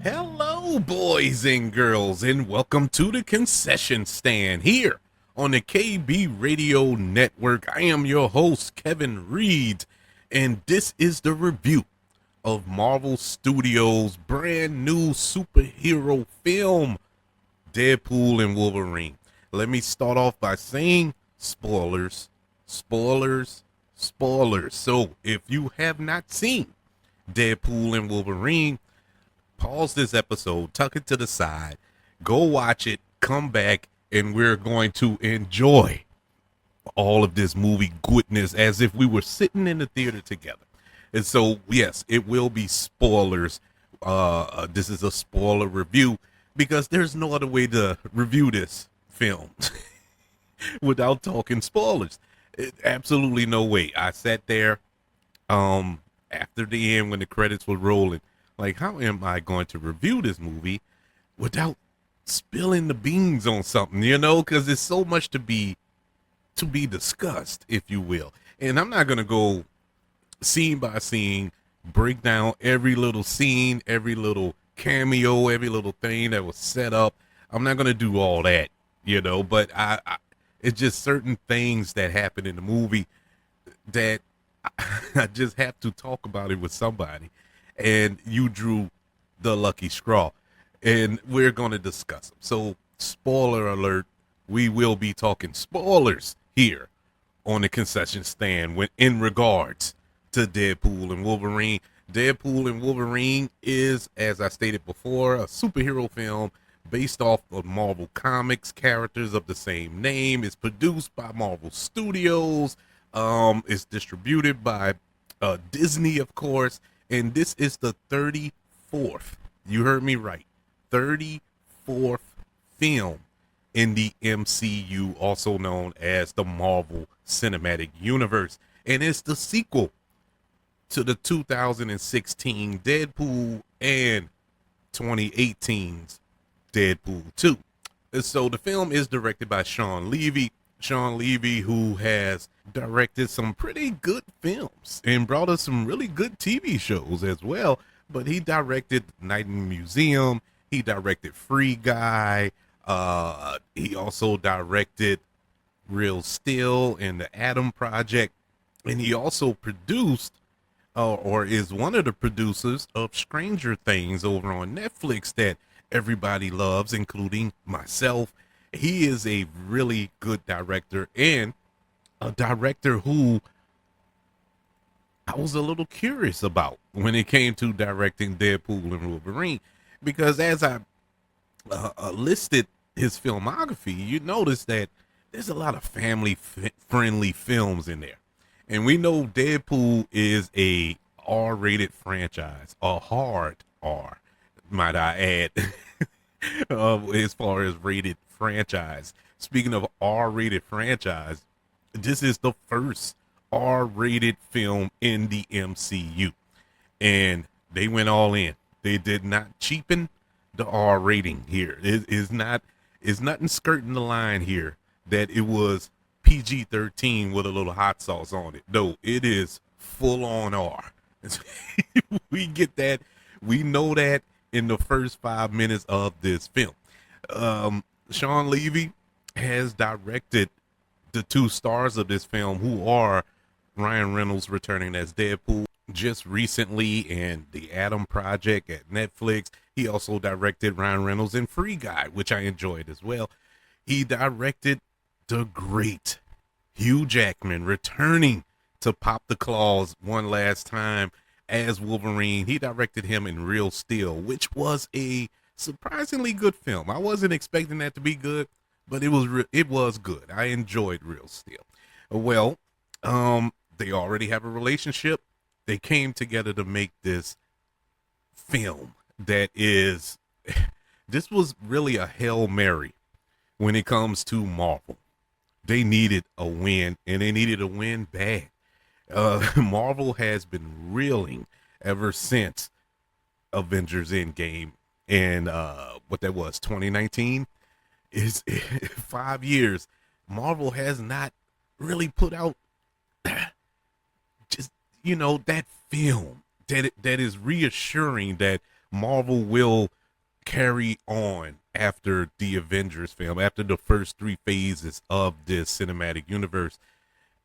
Hello, boys and girls, and welcome to the concession stand here on the KB Radio Network. I am your host, Kevin Reed, and this is the review of Marvel Studios' brand new superhero film, Deadpool and Wolverine. Let me start off by saying spoilers, spoilers, spoilers. So if you have not seen Deadpool and Wolverine, pause this episode, tuck it to the side, go watch it, come back, and we're going to enjoy all of this movie goodness as if we were sitting in the theater together. And so, yes, it will be spoilers. This is a spoiler review because there's no other way to review this film without talking spoilers. Absolutely no way. I sat there after the end when the credits were rolling. Like, how am I going to review this movie without spilling the beans on something, because there's so much to be discussed, if you will. And I'm not going to go scene by scene, break down every little scene, every little cameo, every little thing that was set up. I'm not going to do all that, but it's just certain things that happen in the movie that I just have to talk about it with somebody. And you drew the lucky straw, and we're going to discuss them. So, spoiler alert, we will be talking spoilers here on the concession stand when in regards to Deadpool and Wolverine. Deadpool and Wolverine is, as I stated before, a superhero film based off of Marvel Comics characters of the same name. It's produced by Marvel Studios. It's distributed by Disney, of course. And this is the 34th, you heard me right, 34th film in the MCU, also known as the Marvel Cinematic Universe. And it's the sequel to the 2016 Deadpool and 2018's Deadpool 2. And so the film is directed by Sean Levy. Sean Levy, who has directed some pretty good films and brought us some really good TV shows as well. But he directed Night in the Museum. He directed Free Guy. He also directed Real Steel and the Atom Project. And he also produced or is one of the producers of Stranger Things over on Netflix that everybody loves, including myself. He is a really good director, and a director who I was a little curious about when it came to directing Deadpool and Wolverine, because as I listed his filmography, you notice that there's a lot of family-friendly films in there. And we know Deadpool is a R-rated franchise, a hard R, might I add, as far as rated franchise. Speaking of R-rated franchise, this is the first R-rated film in the MCU, and they went all in. They did not cheapen the R rating here. It is not, it's nothing skirting the line here that it was PG-13 with a little hot sauce on it. No, it is full on R. We get that. We know that in the first 5 minutes of this film. Sean Levy has directed the two stars of this film, who are Ryan Reynolds returning as Deadpool just recently in the Atom Project at Netflix. He also directed Ryan Reynolds in Free Guy, which I enjoyed as well. He directed the great Hugh Jackman returning to pop the claws one last time as Wolverine. He directed him in Real Steel, which was a surprisingly good film. I wasn't expecting that to be good, but it was good. I enjoyed Real Steel. Well, they already have a relationship. They came together to make this film that is, this was really a Hail Mary when it comes to Marvel. They needed a win, and they needed a win bad. Marvel has been reeling ever since Avengers Endgame, and what that was, 2019, is 5 years. Marvel has not really put out just, that film that is reassuring that Marvel will carry on after the Avengers film, after the first three phases of this cinematic universe.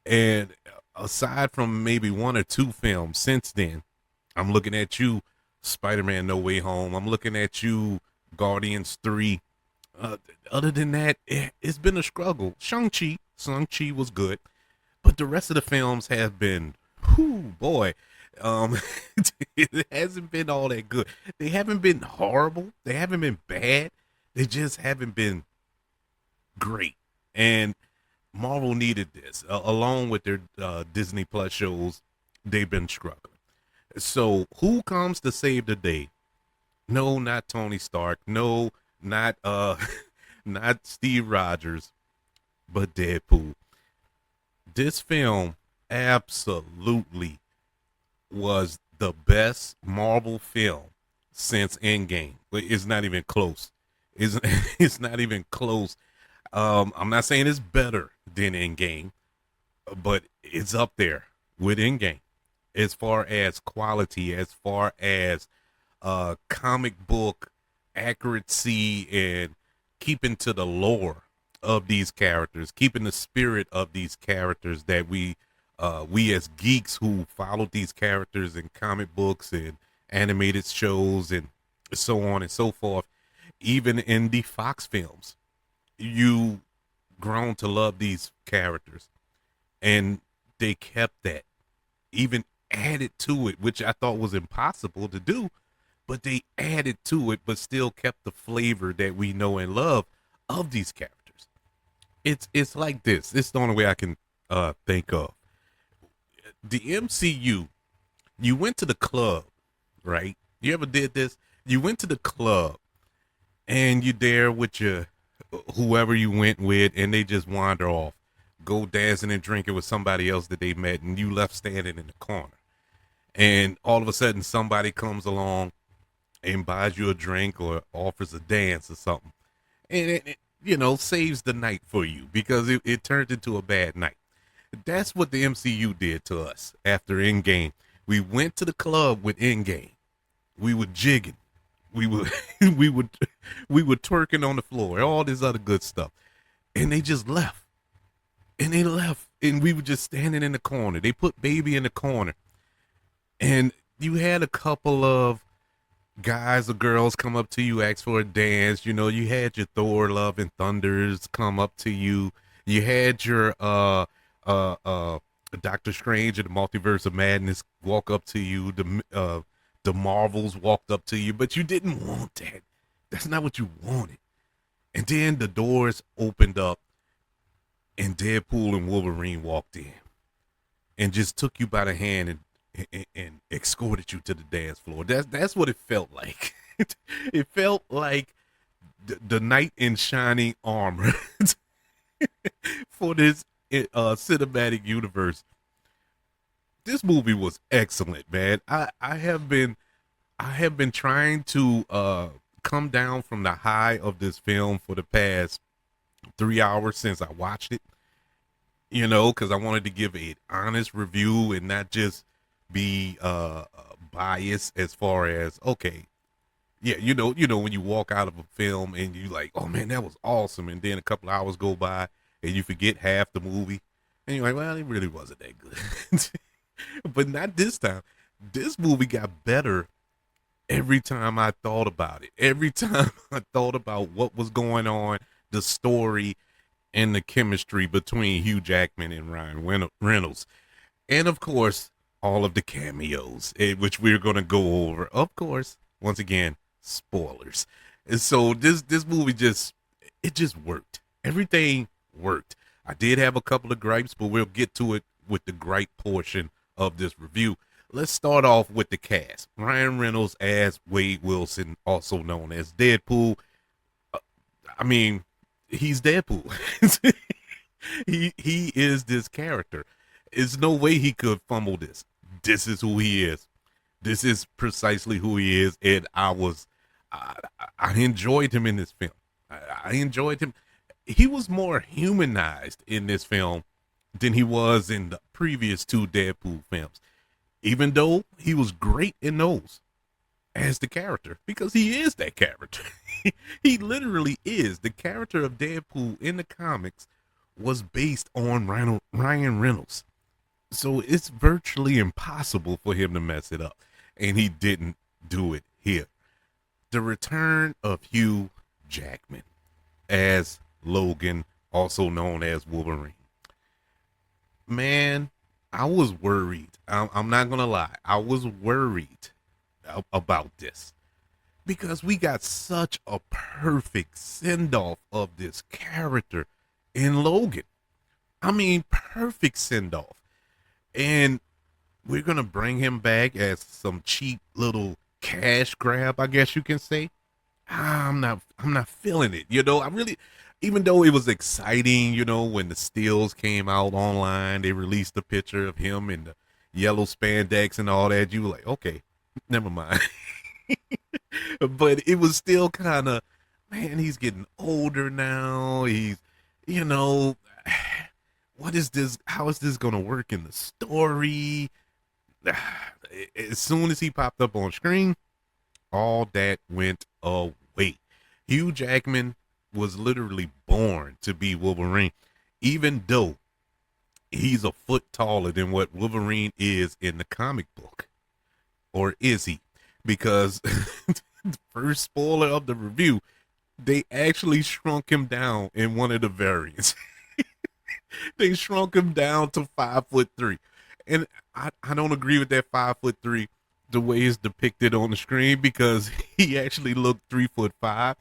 And aside from maybe one or two films since then, I'm looking at you, Spider-Man No Way Home. I'm looking at you, Guardians 3. Uh, Other than that, it's been a struggle. Shang-Chi was good, but the rest of the films have been, whoo, boy, um, it hasn't been all that good. They haven't been horrible. They haven't been bad. They just haven't been great. And Marvel needed this, along with their Disney Plus shows. They've been struggling. So who comes to save the day? No, not Tony Stark. No, not not Steve Rogers, but Deadpool. This film absolutely was the best Marvel film since Endgame. It's not even close. It's, it's not even close. I'm not saying it's better than Endgame, but it's up there with Endgame as far as quality, as far as comic book accuracy, and keeping to the lore of these characters, keeping the spirit of these characters that we as geeks who followed these characters in comic books and animated shows and so on and so forth, even in the Fox films, you grown to love these characters, and they kept that, even added to it, which I thought was impossible to do, but they added to it, but still kept the flavor that we know and love of these characters. It's like this. It's the only way I can think of. The MCU, you went to the club, right? You ever did this? You went to the club and you're there with your whoever you went with, and they just wander off, go dancing and drinking with somebody else that they met, and you left standing in the corner. And all of a sudden somebody comes along and buys you a drink or offers a dance or something. And saves the night for you because it turned into a bad night. That's what the MCU did to us after Endgame. We went to the club with Endgame. We were jigging. We were we were twerking on the floor, all this other good stuff. And they just left. And they left. And we were just standing in the corner. They put baby in the corner. And you had a couple of guys or girls come up to you, ask for a dance. You had your Thor, Love and Thunders come up to you. You had your Doctor Strange and the Multiverse of Madness walk up to you. The Marvels walked up to you, but you didn't want that. That's not what you wanted. And then the doors opened up and Deadpool and Wolverine walked in and just took you by the hand and escorted you to the dance floor. That's what it felt like. It felt like the knight in shining armor for this cinematic universe. This movie was excellent, man. I have been trying to come down from the high of this film for the past 3 hours since I watched it. Because I wanted to give an honest review and not just be biased as far as, okay, yeah, when you walk out of a film and you like, oh man, that was awesome, and then a couple hours go by and you forget half the movie and you're like, well, it really wasn't that good. But not this time. This movie got better every time I thought about it. Every time I thought about what was going on, the story and the chemistry between Hugh Jackman and Ryan Reynolds. And of course, all of the cameos, which we're going to go over. Of course, once again, spoilers. And so this movie just worked. Everything worked. I did have a couple of gripes, but we'll get to it with the gripe portion of this review. Let's start off with the cast. Ryan Reynolds as Wade Wilson, also known as Deadpool. I mean, he's Deadpool. he is this character. There's no way he could fumble this. This is who he is. This is precisely who he is, and I enjoyed him in this film. I enjoyed him. He was more humanized in this film than he was in the previous two Deadpool films. Even though he was great in those, as the character because he is that character. He literally is. The character of Deadpool in the comics was based on Ryan Reynolds. So it's virtually impossible for him to mess it up. And he didn't do it here. The return of Hugh Jackman as Logan, also known as Wolverine. Man, I was worried. I'm not going to lie. I was worried about this because we got such a perfect send off of this character in Logan. I mean, perfect send off. And we're going to bring him back as some cheap little cash grab, I guess you can say. I'm not feeling it. I really, even though it was exciting, when the stills came out online, they released a picture of him in the yellow spandex and all that. You were like, okay, never mind. But it was still kind of, man, he's getting older now. He's, you know, what is this? How is this going to work in the story? As soon as he popped up on screen, all that went away. Hugh Jackman was literally born to be Wolverine, even though he's a foot taller than what Wolverine is in the comic book. Or is he? Because the first spoiler of the review, they actually shrunk him down in one of the variants. They shrunk him down to 5'3", and I don't agree with that 5'3" the way it's depicted on the screen because he actually looked 3'5".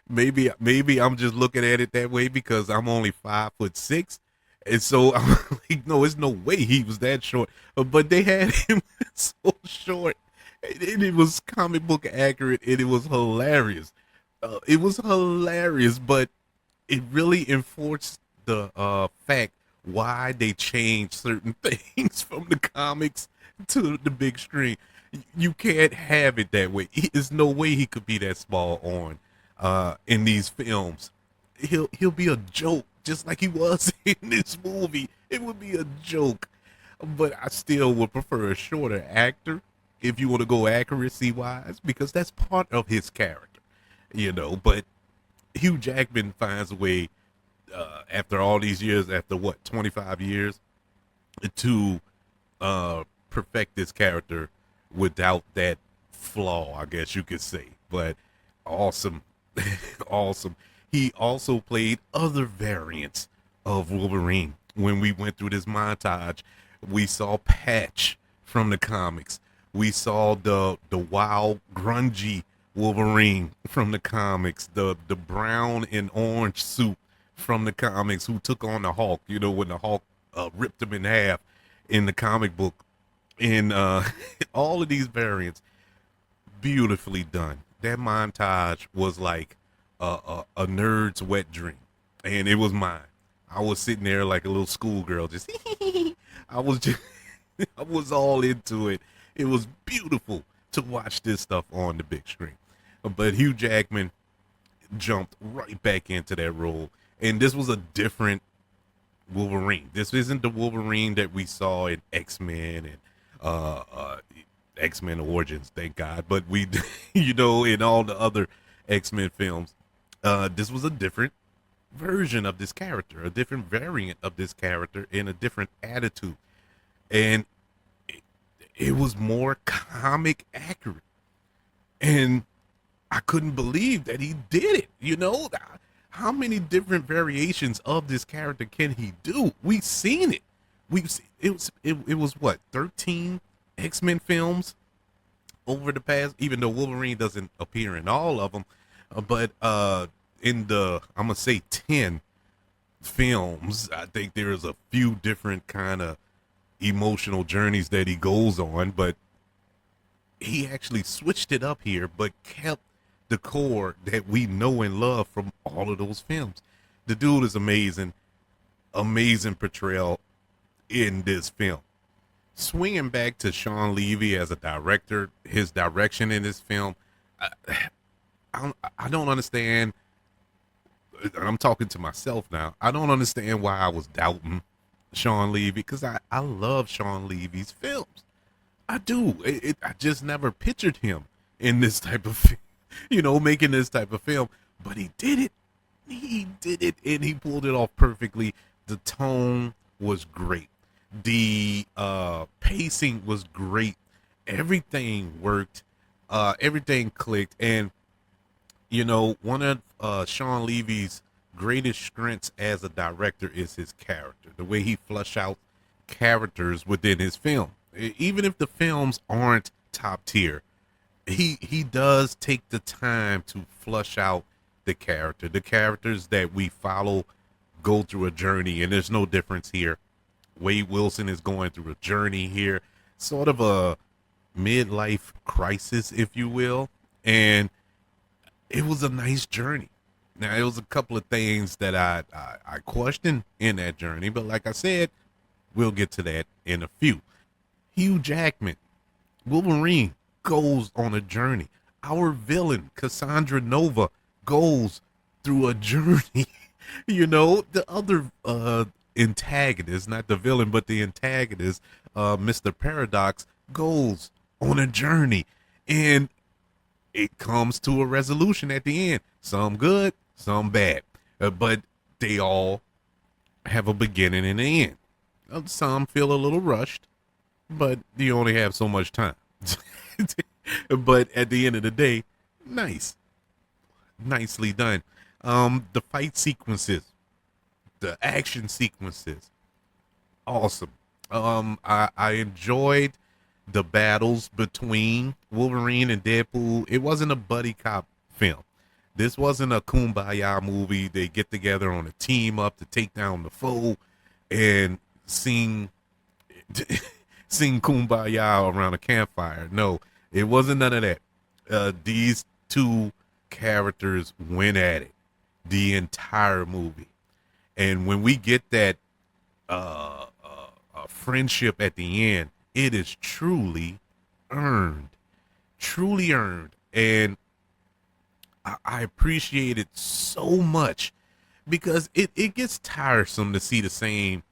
Maybe I'm just looking at it that way because I'm only 5'6", and so I'm like, no, it's no way he was that short. But they had him so short, and it was comic book accurate, and it was hilarious. But it it enforced the fact why they changed certain things from the comics to the big screen. You can't have it that way. There's no way he could be that small on in these films. He'll be a joke just like he was in this movie. It would be a joke. But I still would prefer a shorter actor if you want to go accuracy wise, because that's part of his character, but Hugh Jackman finds a way after all these years, after 25 years, to perfect this character without that flaw, I guess you could say. But awesome. Awesome. He also played other variants of Wolverine. When we went through this montage, we saw Patch from the comics. We saw the wild, grungy Wolverine from the comics, the brown and orange suit from the comics who took on the Hulk, when the Hulk ripped him in half in the comic book. And all of these variants, beautifully done. That montage was like a nerd's wet dream, and it was mine. I was sitting there like a little schoolgirl, just I was all into it. It was beautiful to watch this stuff on the big screen. But Hugh Jackman jumped right back into that role, and this was a different Wolverine. This isn't the Wolverine that we saw in X-Men and X-Men Origins, thank God. But we, in all the other X-Men films, this was a different version of this character, a different variant of this character, and a different attitude. And it was more comic accurate. And I couldn't believe that he did it, How many different variations of this character can he do? We've seen it. It was what, 13 X-Men films over the past, even though Wolverine doesn't appear in all of them, but in the, I'm gonna say 10 films, I think there's a few different kind of emotional journeys that he goes on, but he actually switched it up here, but kept the core that we know and love from all of those films. The dude is amazing portrayal in this film. Swinging back to Sean Levy as a director, his direction in this film, I don't understand. I'm talking to myself now. I don't understand why I was doubting Sean Levy, because I love Sean Levy's films. I do. I just never pictured him in this type of, making this type of film. But he did it. He did it, and he pulled it off perfectly. The tone was great. The pacing was great. Everything worked. Everything clicked. And, one of Sean Levy's greatest strengths as a director is his character, the way he flush out characters within his film. Even if the films aren't top tier, he does take the time to flush out the character. The characters that we follow go through a journey, and there's no difference here. Wade Wilson is going through a journey here, sort of a midlife crisis, if you will, and it was a nice journey. Now, it was a couple of things that I questioned in that journey, but like I said, we'll get to that in a few. Hugh Jackman, Wolverine, goes on a journey. Our villain, Cassandra Nova, goes through a journey. The other antagonist, not the villain, but the antagonist, Mr. Paradox, goes on a journey. And it comes to a resolution at the end. Some good, some bad. But they all have a beginning and an end. Some feel a little rushed, but you only have so much time. But at the end of the day, nicely done. The fight sequences, the action sequences, awesome. I enjoyed the battles between Wolverine and Deadpool. It wasn't a buddy cop film. This wasn't a kumbaya movie. They get together on a team up to take down the foe and sing kumbaya around a campfire. No, it wasn't none of that. These two characters went at it the entire movie. And when we get that friendship at the end, it is truly earned. And I appreciate it so much because it gets tiresome to see the same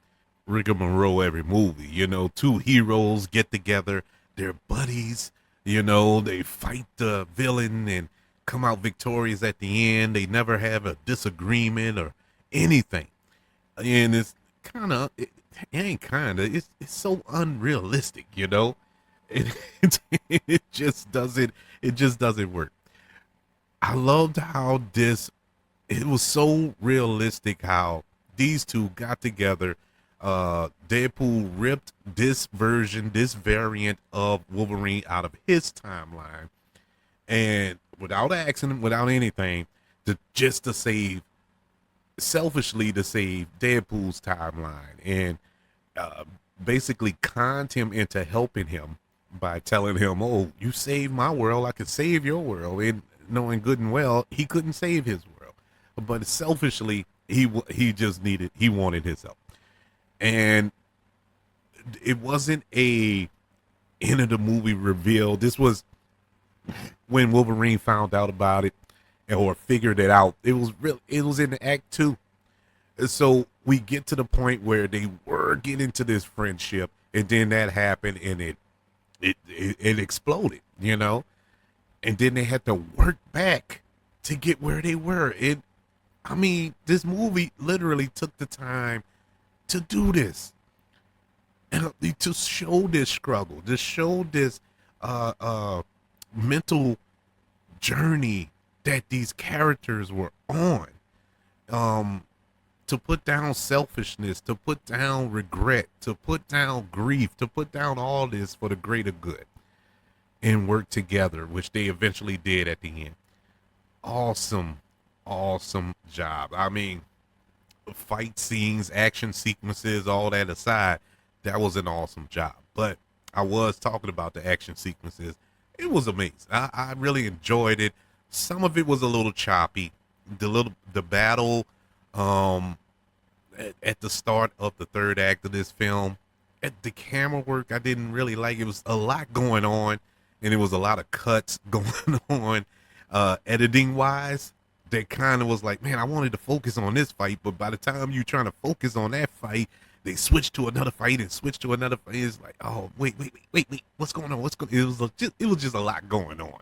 rigmarole every movie. Two heroes get together, they're buddies, they fight the villain and come out victorious at the end. They never have a disagreement or anything. And it's it's so unrealistic, it just doesn't work. I loved how it was so realistic how these two got together. Deadpool ripped this variant of Wolverine out of his timeline, and without accident, without anything, selfishly to save Deadpool's timeline, and basically conned him into helping him by telling him, "Oh, you saved my world, I could save your world," and knowing good and well he couldn't save his world, but selfishly he wanted his help. And it wasn't a end of the movie reveal. This was when Wolverine found out about it or figured it out. It was in Act 2. So we get to the point where they were getting to this friendship, and then that happened, and it exploded, and then they had to work back to get where they were. This movie literally took the time to do this, and to show this struggle, to show this mental journey that these characters were on, to put down selfishness, to put down regret, to put down grief, to put down all this for the greater good, and work together, which they eventually did at the end. Awesome job. Fight scenes, action sequences, all that aside, that was an awesome job. But I was talking about the action sequences. It was amazing. I really enjoyed it. Some of it was a little choppy. The battle at the start of the third act of this film, at the camera work, I didn't really like. It was a lot going on, and it was a lot of cuts going on. Editing wise, that kind of was like, man, I wanted to focus on this fight, but by the time you're trying to focus on that fight, they switch to another fight and switch to another fight. It's like, oh, wait, what's going on? It was just a lot going on.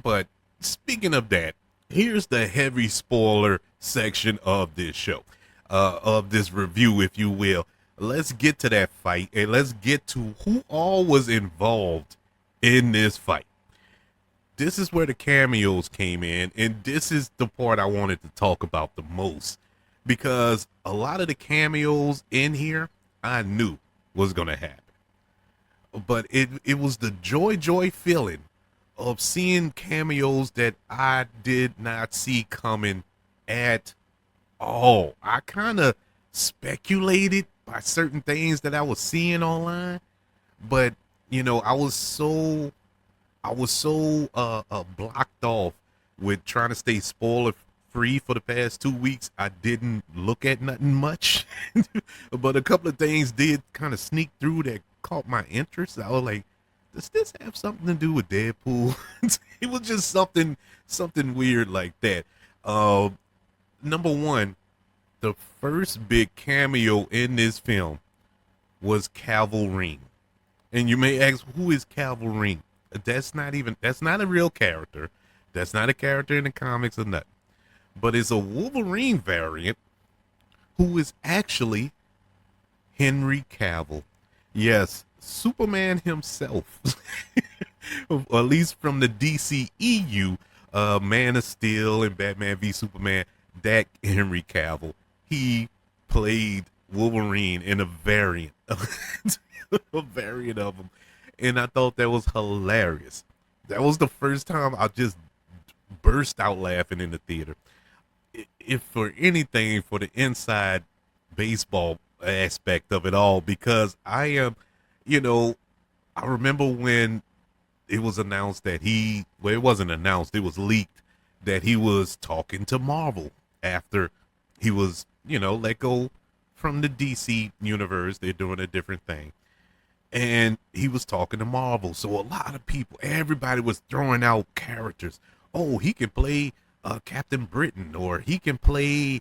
But speaking of that, here's the heavy spoiler section of this show, of this review, if you will. Let's get to that fight and let's get to who all was involved in this fight. This is where the cameos came in, and this is the part I wanted to talk about the most because a lot of the cameos in here I knew was going to happen. But it was the joy feeling of seeing cameos that I did not see coming at all. I kind of speculated by certain things that I was seeing online, but I was so blocked off with trying to stay spoiler free for the past 2 weeks. I didn't look at nothing much, but a couple of things did kind of sneak through that caught my interest. I was like, does this have something to do with Deadpool? It was just something weird like that. Number one, the first big cameo in this film was Wolverine. And you may ask, who is Wolverine? That's not a real character. That's not a character in the comics or nothing. But it's a Wolverine variant who is actually Henry Cavill. Yes, Superman himself. Or at least from the DCEU, Man of Steel and Batman v Superman, that Henry Cavill, he played Wolverine in a variant, a variant of him, and I thought that was hilarious. That was the first time I just burst out laughing in the theater. If for anything, for the inside baseball aspect of it all, because I am, I remember when it was announced that it wasn't announced, it was leaked that he was talking to Marvel after he was, let go from the DC universe. They're doing a different thing. And he was talking to Marvel. So a lot of people, everybody was throwing out characters. Oh, he can play Captain Britain, or he can play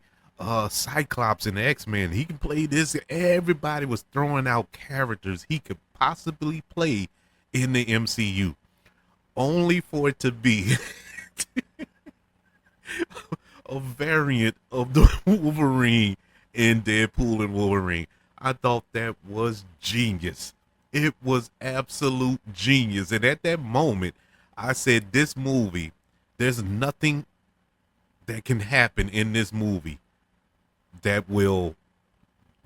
Cyclops in the X-Men. He can play this. Everybody was throwing out characters he could possibly play in the MCU, only for it to be a variant of the Wolverine in Deadpool and Wolverine. I thought that was genius. It was absolute genius. And at that moment, I said, this movie, there's nothing that can happen in this movie that will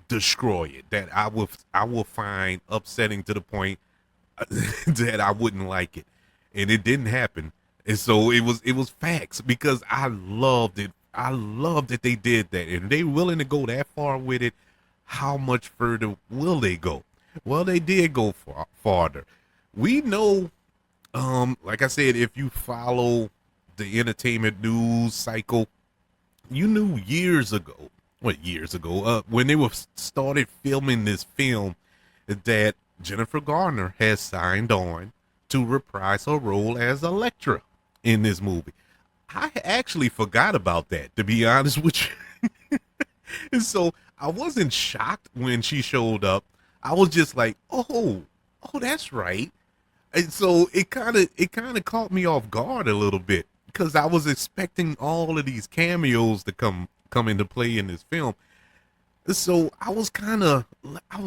destroy it, that I will find upsetting to the point that I wouldn't like it. And it didn't happen. And so it was facts, because I loved it. I loved that they did that. And they willing to go that far with it. How much further will they go? Well, they did go farther. We know, like I said, if you follow the entertainment news cycle, you knew years ago, when they were started filming this film, that Jennifer Garner has signed on to reprise her role as Elektra in this movie. I actually forgot about that, to be honest with you. And so I wasn't shocked when she showed up. I was just like, oh, that's right. And so it kind of caught me off guard a little bit, because I was expecting all of these cameos to come into play in this film. So I was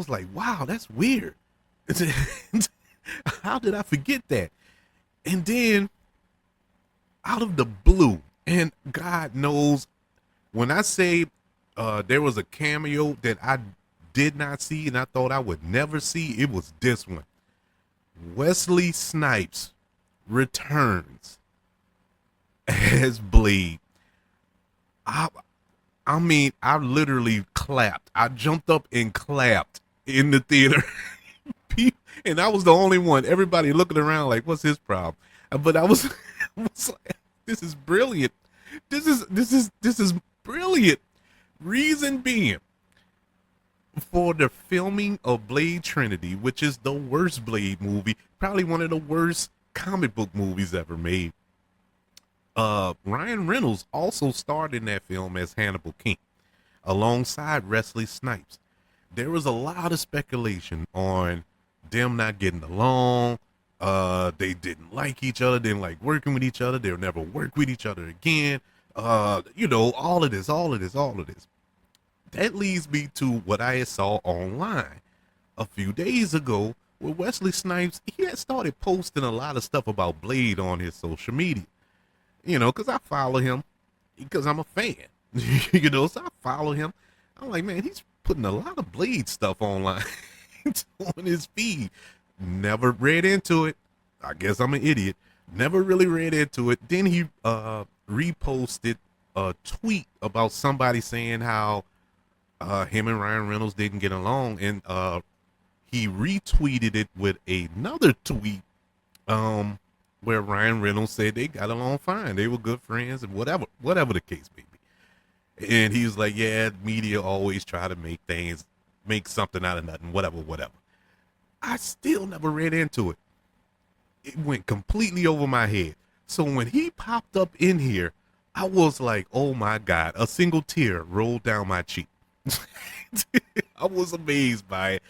like, wow, that's weird. How did I forget that? And then out of the blue, and God knows, when I say there was a cameo that I did not see and I thought I would never see, it was this one. Wesley Snipes returns as Blade. I mean, I literally clapped. I jumped up and clapped in the theater. And I was the only one. Everybody looking around like, what's his problem? But I was, I was like, this is brilliant. This is brilliant. Reason being, for the filming of Blade Trinity, which is the worst Blade movie, probably one of the worst comic book movies ever made. Ryan Reynolds also starred in that film as Hannibal King, alongside Wesley Snipes. There was a lot of speculation on them not getting along. They didn't like each other, didn't like working with each other. They'll never work with each other again. All of this, all of this, all of this. That leads me to what I saw online a few days ago where Wesley Snipes, he had started posting a lot of stuff about Blade on his social media. Because I follow him because I'm a fan. So I follow him. I'm like, man, he's putting a lot of Blade stuff online on his feed. Never read into it. I guess I'm an idiot. Never really read into it. Then he reposted a tweet about somebody saying how him and Ryan Reynolds didn't get along, and he retweeted it with another tweet where Ryan Reynolds said they got along fine. They were good friends and whatever the case may be. And he was like, yeah, media always try to make something out of nothing, whatever. I still never read into it. It went completely over my head. So when he popped up in here, I was like, oh my God, a single tear rolled down my cheek. I was amazed by it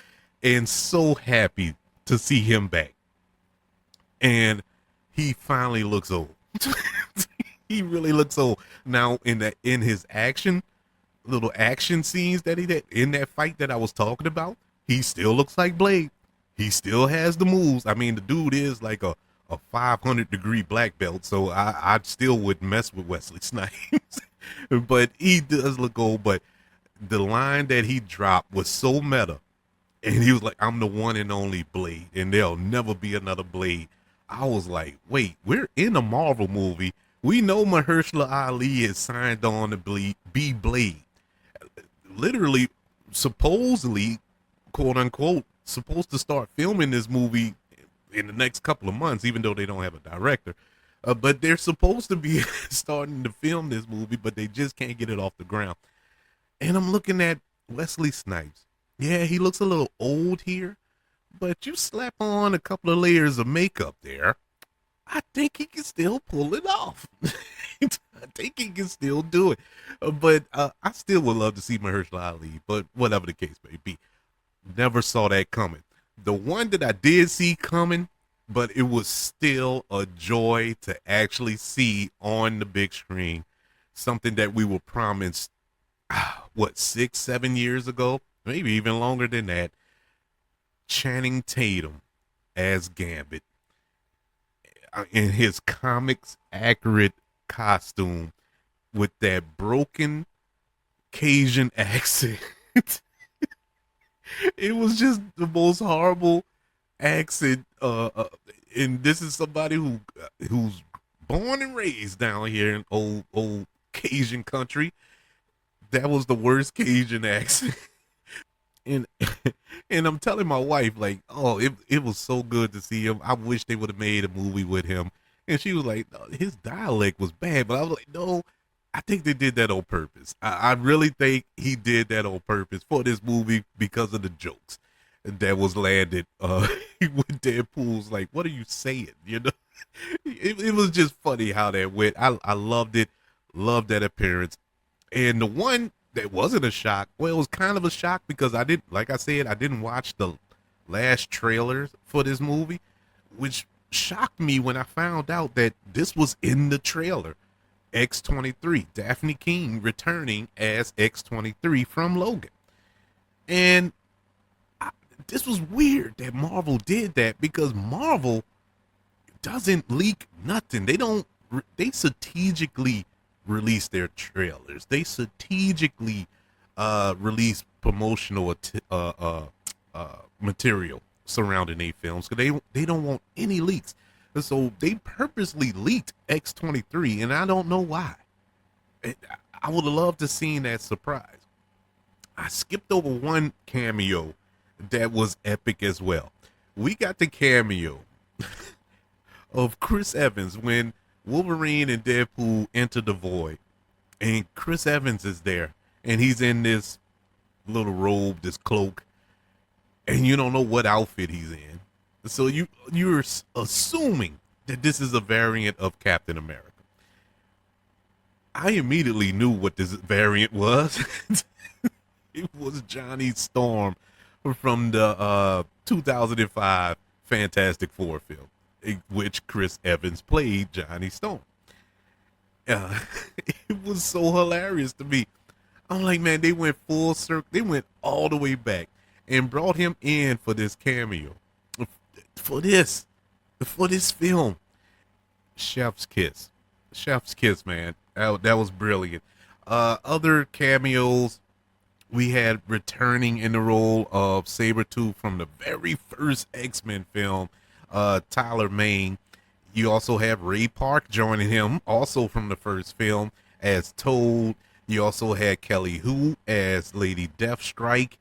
and so happy to see him back. And he finally looks old. He really looks old. Now in his little action scenes that he did in that fight that I was talking about, he still looks like Blade. He still has the moves. I mean, the dude is like a 500-degree black belt, so I still would mess with Wesley Snipes. But he does look old. But the line that he dropped was so meta. And he was like, I'm the one and only Blade, and there'll never be another Blade. I was like, wait, we're in a Marvel movie. We know Mahershala Ali is signed on to be Blade. Literally, supposedly, quote unquote, supposed to start filming this movie in the next couple of months, even though they don't have a director. But they're supposed to be starting to film this movie, but they just can't get it off the ground. And I'm looking at Wesley Snipes. Yeah, he looks a little old here, but you slap on a couple of layers of makeup there, I think he can still pull it off. I think he can still do it. But I still would love to see Mahershala Ali, but whatever the case may be. Never saw that coming. The one that I did see coming, but it was still a joy to actually see on the big screen, something that we were promised, 6-7 years ago, maybe even longer than that. Channing Tatum as Gambit in his comics accurate costume with that broken Cajun accent. It was just the most horrible accent. And this is somebody who's born and raised down here in old Cajun country. That was the worst Cajun accent. And and I'm telling my wife, like, oh, it was so good to see him. I wish they would have made a movie with him. And she was like, no, his dialect was bad. But I was like, no, I think they did that on purpose. I really think he did that on purpose for this movie because of the jokes that was landed with Deadpool's like, what are you saying? It was just funny how that went. I loved it. Loved that appearance. And the one that wasn't a shock, well, it was kind of a shock because I didn't watch the last trailers for this movie, which shocked me when I found out that this was in the trailer. X-23, Daphne King returning as X-23 from Logan. And this was weird that Marvel did that because Marvel doesn't leak nothing. They strategically release their trailers. They strategically release promotional material surrounding their films because they don't want any leaks. And so they purposely leaked X-23, and I don't know why. I would have loved to seen that surprise. I skipped over one cameo that was epic as well. We got the cameo of Chris Evans when Wolverine and Deadpool enter the void, and Chris Evans is there, and he's in this little robe, this cloak, and you don't know what outfit he's in. So you're assuming that this is a variant of Captain America. I immediately knew what this variant was. It was Johnny Storm from the 2005 Fantastic Four film. which Chris Evans played Johnny Stone. Uh, it was so hilarious to me. I'm like, man, they went full circle. They went all the way back and brought him in for this cameo, for this, for this film. Chef's kiss, Chef's kiss, man. That was brilliant. Other cameos we had returning in the role of Sabretooth from the very first X-Men film, Tyler Mane. You also have Ray Park joining him, also from the first film, as Toad. You also had Kelly Hu as Lady Deathstrike.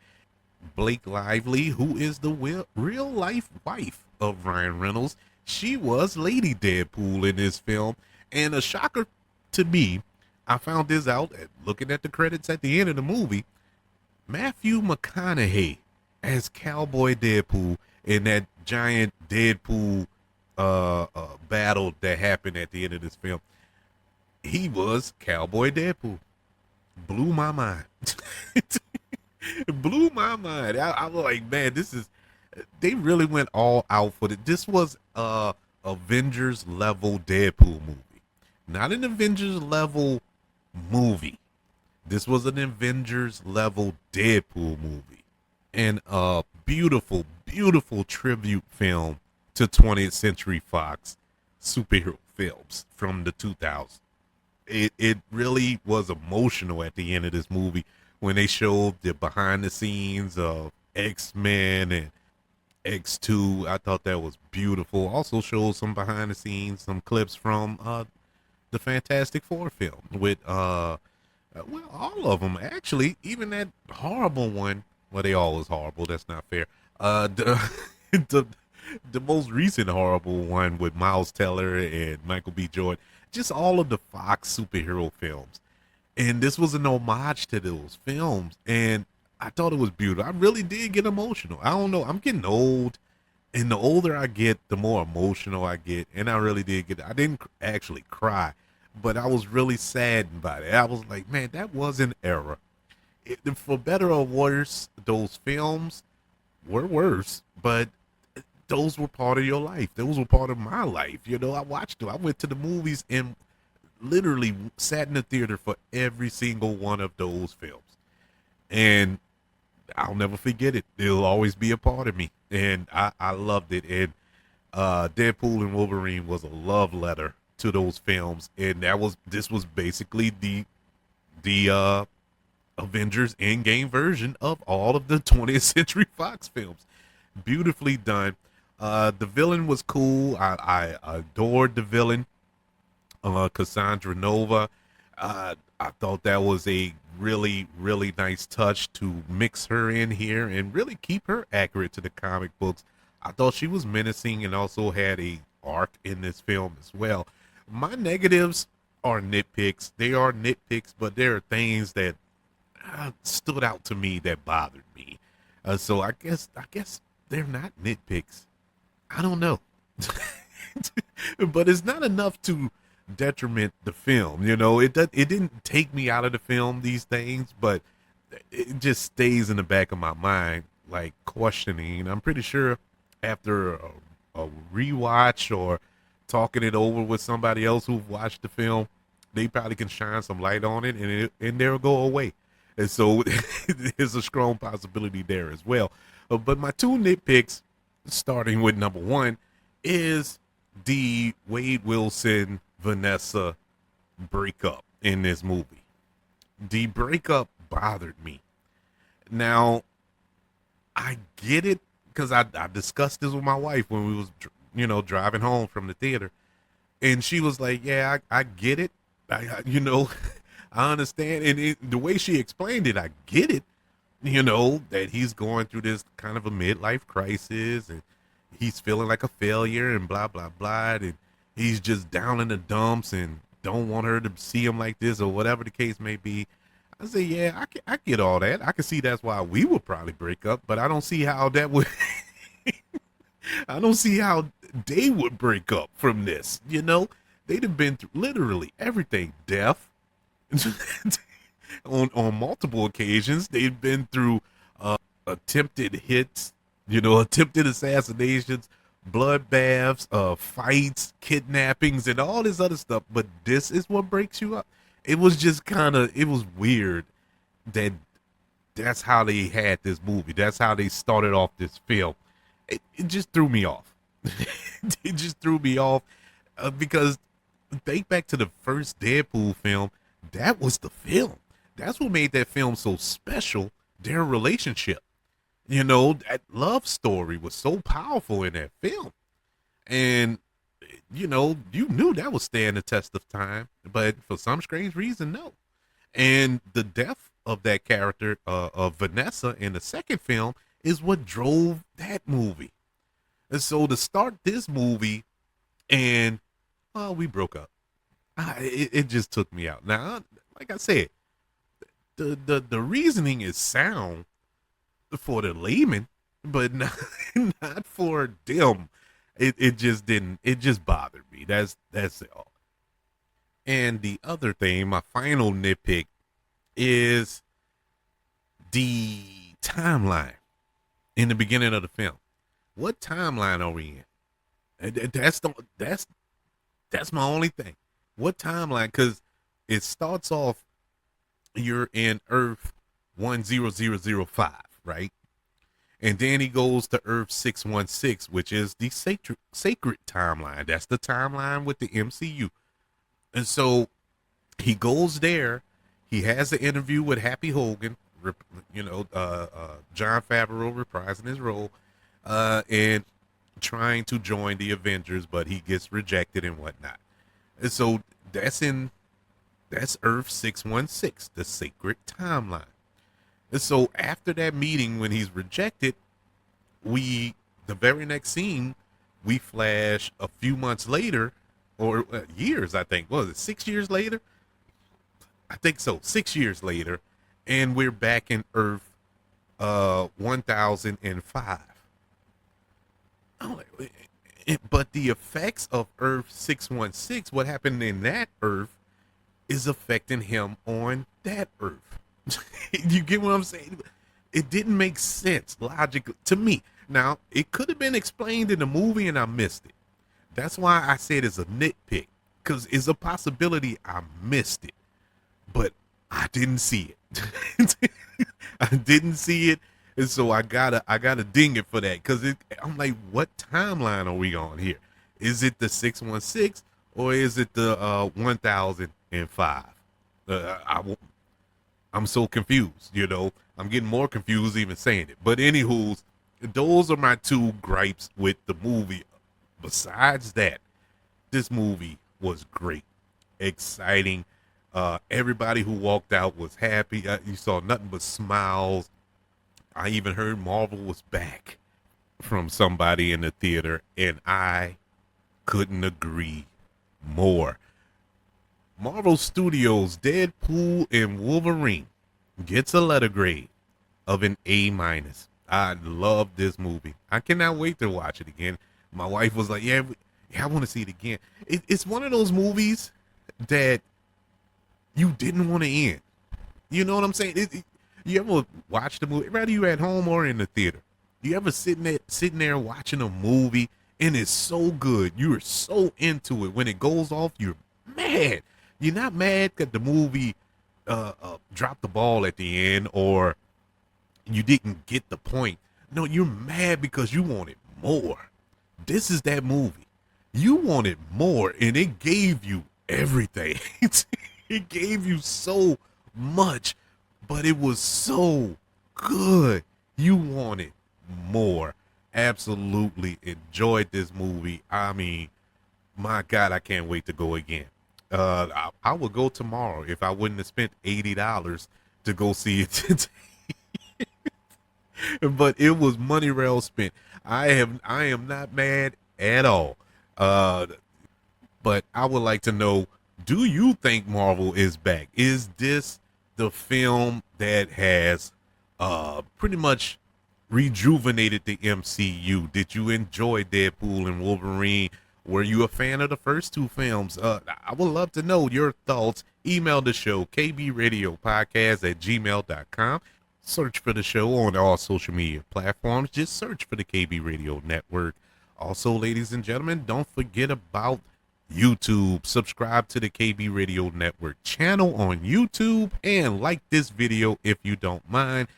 Blake Lively, who is the real life wife of Ryan Reynolds. She was Lady Deadpool in this film. And a shocker to me, I found this out looking at the credits at the end of the movie. Matthew McConaughey as Cowboy Deadpool in that giant Deadpool battle that happened at the end of this film. He was Cowboy Deadpool. Blew my mind. Blew my mind. I was like, man, they really went all out for it. This was Avengers level Deadpool movie, not an Avengers level movie. This was an Avengers level Deadpool movie, and a beautiful, beautiful tribute film to 20th Century Fox superhero films from the 2000s. It really was emotional at the end of this movie when they showed the behind the scenes of X-Men and X2. I thought that was beautiful. Also showed some behind the scenes, some clips from the Fantastic Four film with well, all of them actually, even that horrible one. Well, they all was horrible. That's not fair. The the most recent horrible one with Miles Teller and Michael B. Jordan. Just all of the Fox superhero films. And this was an homage to those films. And I thought it was beautiful. I really did get emotional. I don't know. I'm getting old. And the older I get, the more emotional I get. And I really did I didn't actually cry, but I was really saddened by it. I was like, man, that was an era. For better or worse, those films were worse, but those were part of your life. Those were part of my life. You know, I watched them. I went to the movies and literally sat in the theater for every single one of those films. And I'll never forget it. It'll always be a part of me. And I loved it. And Deadpool and Wolverine was a love letter to those films. And this was basically the Avengers Endgame version of all of the 20th Century Fox films. Beautifully done. The villain was cool. I adored the villain, Cassandra Nova. I thought that was a really, really nice touch to mix her in here and really keep her accurate to the comic books. I thought she was menacing and also had a arc in this film as well. My negatives are nitpicks. They are nitpicks, but there are things that stood out to me that bothered me. So I guess they're not nitpicks. I don't know. But it's not enough to detriment the film. You know, it didn't take me out of the film, these things, but it just stays in the back of my mind, like questioning. I'm pretty sure after a rewatch or talking it over with somebody else who've watched the film, they probably can shine some light on it and they'll go away. And so there's a strong possibility there as well. But my two nitpicks, starting with number one, is the Wade Wilson Vanessa breakup in this movie. The breakup bothered me. Now, I get it because I discussed this with my wife when we was driving home from the theater, and she was like, "Yeah, I get it. I I understand." And the way she explained it, I get it. That he's going through this kind of a midlife crisis and he's feeling like a failure and blah, blah, blah. And he's just down in the dumps and don't want her to see him like this or whatever the case may be. I say, yeah, I get all that. I can see that's why we would probably break up, but I don't see how that would, I don't see how they would break up from this. They'd have been through literally everything. Death. On multiple occasions, they've been through attempted hits, attempted assassinations, bloodbaths, fights, kidnappings, and all this other stuff. But this is what breaks you up. It was just it was weird that that's how they had this movie. That's how they started off this film. It just threw me off. It just threw me off because think back to the first Deadpool film. That was the film. That's what made that film so special. Their relationship. That love story was so powerful in that film. And, you knew that would stand the test of time. But for some strange reason, no. And the death of that character, of Vanessa in the second film, is what drove that movie. And so to start this movie and, well, we broke up. It just took me out. Now, like I said, the reasoning is sound for the layman, but not for them. It just didn't. It just bothered me. That's it all. And the other thing, my final nitpick, is the timeline in the beginning of the film. What timeline are we in? That's my only thing. What timeline? Because it starts off, you're in Earth 10005, right? And then he goes to Earth 616, which is the sacred timeline. That's the timeline with the MCU. And so he goes there. He has an interview with Happy Hogan, Jon Favreau reprising his role, and trying to join the Avengers, but he gets rejected and whatnot. And so that's Earth 616, the sacred timeline. And so after that meeting, when he's rejected, the very next scene, we flash a few months later, or years, I think. What was it, 6 years later? I think so, 6 years later, and we're back in Earth 1005. But the effects of Earth 616, what happened in that Earth, is affecting him on that Earth. You get what I'm saying? It didn't make sense logically to me. Now, it could have been explained in the movie and I missed it. That's why I said it's a nitpick, because it's a possibility I missed it, but I didn't see it. I didn't see it, and so I gotta ding it for that, because I'm like, what timeline are we on here? Is it the 616 or is it the 1005? I'm so confused. I'm getting more confused even saying it. But anywho, those are my two gripes with the movie. Besides that, this movie was great, exciting. Everybody who walked out was happy. You saw nothing but smiles. I even heard Marvel was back from somebody in the theater, and I couldn't agree more. Marvel Studios' Deadpool and Wolverine gets a letter grade of an A-. I love this movie. I cannot wait to watch it again. My wife was like, yeah, I want to see it again. It's one of those movies that you didn't want to end. You know what I'm saying? You ever watch the movie, whether you at home or in the theater? You ever sitting there watching a movie and it's so good, you're so into it. When it goes off, you're mad. You're not mad that the movie dropped the ball at the end or you didn't get the point. No, you're mad because you wanted more. This is that movie. You wanted more, and it gave you everything. It gave you so much, but it was so good. You wanted more. Absolutely enjoyed this movie. I mean, my God, I can't wait to go again. I would go tomorrow if I wouldn't have spent $80 to go see it today. But it was money well spent. I am not mad at all. But I would like to know, do you think Marvel is back? Is this the film that has pretty much rejuvenated the MCU? Did you enjoy Deadpool and Wolverine? Were you a fan of the first two films? I would love to know your thoughts. Email the show, kbradiopodcast@gmail.com. Search for the show on all social media platforms. Just search for the KB Radio Network. Also, ladies and gentlemen, don't forget about YouTube. Subscribe to the KB Radio Network channel on YouTube and like this video if you don't mind.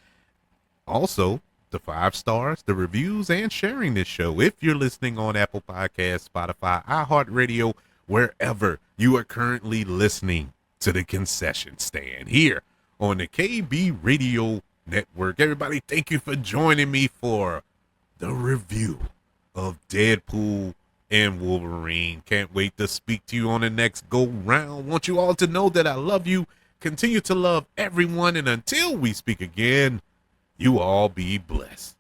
Also, the 5 stars, the reviews, and sharing this show if you're listening on Apple Podcasts, Spotify, iHeartRadio, wherever you are currently listening to the concession stand here on the KB Radio Network. Everybody, thank you for joining me for the review of Deadpool and Wolverine. Can't wait to speak to you on the next go round. Want you all to know that I love you. Continue to love everyone. And until we speak again, you all be blessed.